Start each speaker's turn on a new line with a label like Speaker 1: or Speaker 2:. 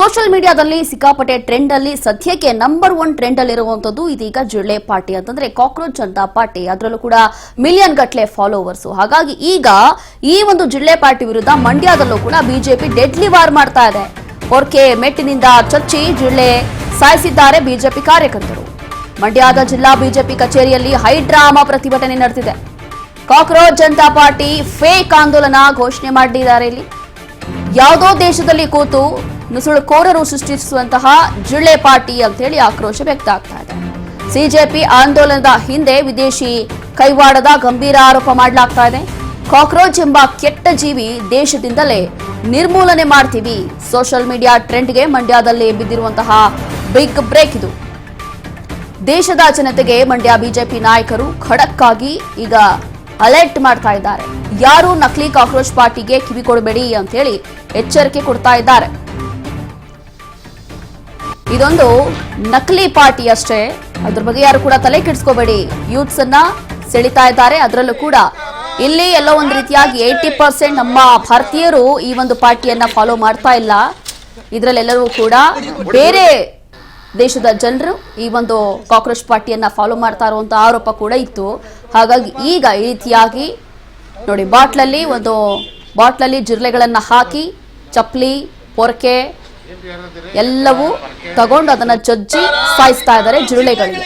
Speaker 1: Social ಮೀಡಿಯಾದಲ್ಲಿ ಸಿಕ್ಕಾಪಟ್ಟೆ trend ಅಲ್ಲಿ ಸದ್ಯಕ್ಕೆ ನಂಬರ್ 1 ಟ್ರೆಂಡ್ ಅಲ್ಲಿ ಇರುವಂತದ್ದು ಇದೀಗ ಜಿರಳೆ ಪಾರ್ಟಿ ಅಂತಂದ್ರೆ ಕಾಕ್ರೋಚ್ ಜನತಾ ಪಾರ್ಟಿ. ಅದರಲ್ಲೂ ಕೂಡ ಮಿಲಿಯನ್ ಗಟ್ಟಲೆ ಫಾಲೋವರ್ಸ್. ಹಾಗಾಗಿ ಈಗ ಈ ಒಂದು ಜಿರಳೆ ಪಾರ್ಟಿ ವಿರುದ್ಧ ಮಂಡ್ಯದಲ್ಲೂ ಕೂಡ ಬಿಜೆಪಿ ಡೆಡ್ಲಿ ವಾರ್ ಮಾಡ್ತಾ ಇದೆ. ಪೊರ್ಕೆ ಮೆಟ್ಟಿನಿಂದ ಚಚ್ಚಿ ಜಿರಳೆ ಸಾಯಿಸಿದ್ದಾರೆ ಬಿಜೆಪಿ ಕಾರ್ಯಕರ್ತರು. ಮಂಡ್ಯದ ಜಿಲ್ಲಾ ಬಿಜೆಪಿ ಕಚೇರಿಯಲ್ಲಿ ಹೈಡ್ರಾಮಾ ಪ್ರತಿಭಟನೆ ನಡೆದಿದೆ. ಕಾಕ್ರೋಚ್ ಜನತಾ ಪಾರ್ಟಿ ಫೇಕ್ ಆಂದೋಲನ ಘೋಷಣೆ ಮಾಡಿದ್ದಾರೆ. ಇಲ್ಲಿ ಯಾವುದೋ ದೇಶದಲ್ಲಿ ಕೂತು ನುಸುಳುಕೋರರು ಸೃಷ್ಟಿಸುವಂತಹ ಜಿರಳೆ ಪಾರ್ಟಿ ಅಂತ ಹೇಳಿ ಆಕ್ರೋಶ ವ್ಯಕ್ತ ಆಗ್ತಾ ಇದೆ. ಸಿಜೆಪಿ ಆಂದೋಲನದ ಹಿಂದೆ ವಿದೇಶಿ ಕೈವಾಡದ ಗಂಭೀರ ಆರೋಪ ಮಾಡಲಾಗ್ತಾ ಇದೆ. ಕಾಕ್ರೋಚ್ ಎಂಬ ಕೆಟ್ಟ ಜೀವಿ ದೇಶದಿಂದಲೇ ನಿರ್ಮೂಲನೆ ಮಾಡ್ತೀವಿ. ಸೋಷಿಯಲ್ ಮೀಡಿಯಾ ಟ್ರೆಂಡ್ಗೆ ಮಂಡ್ಯದಲ್ಲಿ ಬಿದ್ದಿರುವಂತಹ ಬಿಗ್ ಬ್ರೇಕ್ ಇದು. ದೇಶದ ಜನತೆಗೆ ಮಂಡ್ಯ ಬಿಜೆಪಿ ನಾಯಕರು ಖಡಕ್ ಆಗಿ ಈಗ ಅಲರ್ಟ್ ಮಾಡ್ತಾ ಇದ್ದಾರೆ. ಯಾರು ನಕಲಿ ಕಾಕ್ರೋಚ್ ಪಾರ್ಟಿಗೆ ಕಿವಿ ಕೊಡಬೇಡಿ ಅಂತ ಹೇಳಿ ಎಚ್ಚರಿಕೆ ಕೊಡ್ತಾ ಇದ್ದಾರೆ. ಇದೊಂದು ನಕಲಿ ಪಾರ್ಟಿ ಅಷ್ಟೇ, ಅದ್ರ ಬಗ್ಗೆ ಯಾರು ಕೂಡ ತಲೆ ಕೆಡಿಸ್ಕೋಬೇಡಿ. ಯೂತ್ಸ್ ಅನ್ನ ಸೆಳಿತಾ ಇದ್ದಾರೆ. ಅದರಲ್ಲೂ ಕೂಡ ಇಲ್ಲಿ ಎಲ್ಲೋ ಒಂದು ರೀತಿಯಾಗಿ 80% ನಮ್ಮ ಭಾರತೀಯರು ಈ ಒಂದು ಪಾರ್ಟಿಯನ್ನ ಫಾಲೋ ಮಾಡ್ತಾ ಇಲ್ಲ. ಇದರಲ್ಲೆಲ್ಲರೂ ಕೂಡ ಬೇರೆ ದೇಶದ ಜನರು ಈ ಒಂದು ಕಾಕ್ರೋಚ್ ಪಾರ್ಟಿಯನ್ನ ಫಾಲೋ ಮಾಡ್ತಾ ಇರುವಂತ ಆರೋಪ ಕೂಡ ಇತ್ತು. ಹಾಗಾಗಿ ಈಗ ಈ ರೀತಿಯಾಗಿ ನೋಡಿ ಬಾಟ್ಲಲ್ಲಿ ಜಿರಳೆಗಳನ್ನ ಹಾಕಿ ಚಪ್ಪಲಿ ಪೊರಕೆ ಎಲ್ಲವೂ ತಗೊಂಡು ಅದನ್ನ ಜಜ್ಜಿ ಸಾಯಿಸ್ತಾ ಇದ್ದಾರೆ ಜಿರಳೆಗಳಿಗೆ.